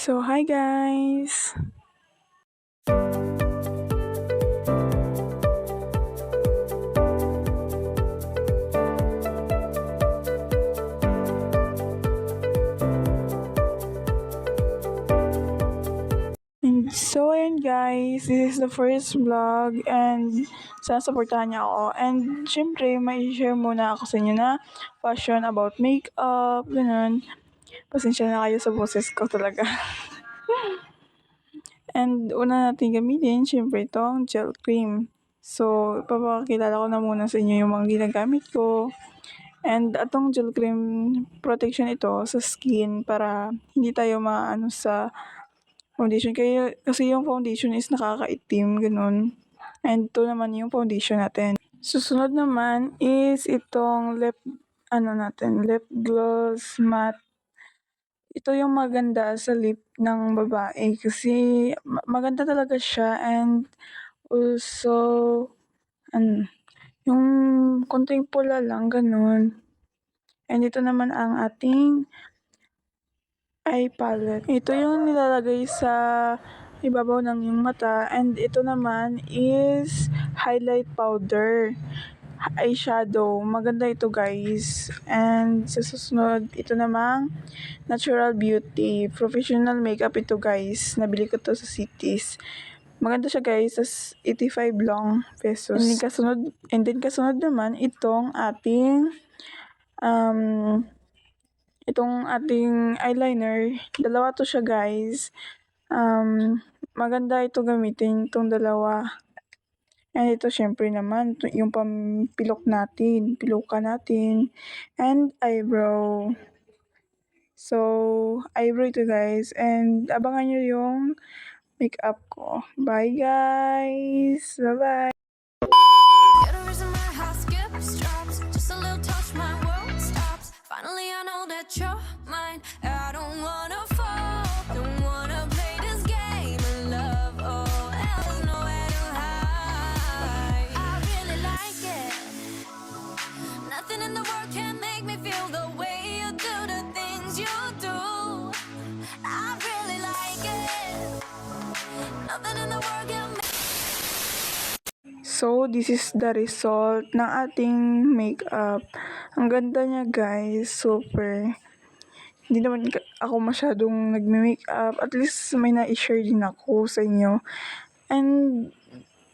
So, hi guys! And so, ayan guys, this is the first vlog and sana supportahan niyo ako. And syempre, may share muna ako sa inyo na passion about makeup, ganun. Pasensya na kayo sa boses ko talaga. And una natin gamitin, syempre itong gel cream. So, papakilala ko na muna sa inyo yung mga ginagamit ko. And atong gel cream protection ito sa skin para hindi tayo maano sa foundation. Kasi yung foundation is nakakaitim, ganun. And ito naman yung foundation natin. Susunod naman is itong lip gloss matte. Ito yung maganda sa lip ng babae kasi maganda talaga siya, and also yung konting pula lang, ganun. And ito naman ang ating eye palette. Ito yung nilalagay sa ibabaw ng yung mata, and ito naman is highlight powder, eyeshadow. Maganda ito guys. And sa susunod, ito namang Natural Beauty Professional Makeup ito guys. Nabili ko to sa Cities. Maganda siya guys, as 85 lang pesos. And then kasunod naman itong ating eyeliner. Dalawa to siya guys. Maganda ito gamitin, itong dalawa. And ito syempre naman, yung pilukan natin, and eyebrow. So, eyebrow ito guys, and abangan nyo yung makeup ko. Bye guys! Bye-bye! Finally I know that you're mine. I don't wanna fall, don't wanna play this game of love. Oh, there's nowhere to hide. I really like it. Nothing in the world can make me feel the way you do the things you do. I really like it. Nothing in the world can make. So, this is the result ng ating makeup. Ang ganda niya guys, super. Hindi naman ako masyadong nagme-makeup. At least may na-share din ako sa inyo. And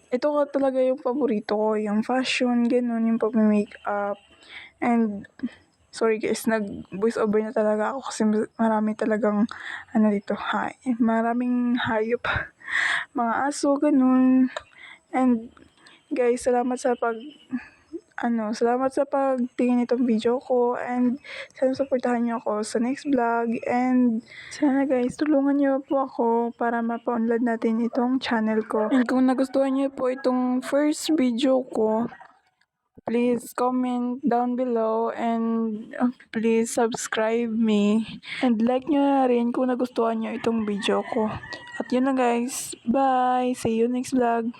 ito ka talaga yung paborito ko, yung fashion, ganun, yung pag-makeup. And sorry guys, nag-voice over na talaga ako kasi marami talagang dito, maraming hayop. Mga aso, ganun. And guys, salamat sa pagtingin nitong video ko, and sana supportahan niyo ako sa next vlog, and sana guys tulungan niyo po ako para mapa-unlad natin itong channel ko. And kung nagustuhan niyo po itong first video ko, please comment down below, and please subscribe me, and like nyo na rin kung nagustuhan nyo itong video ko. At yun na guys, bye! See you next vlog!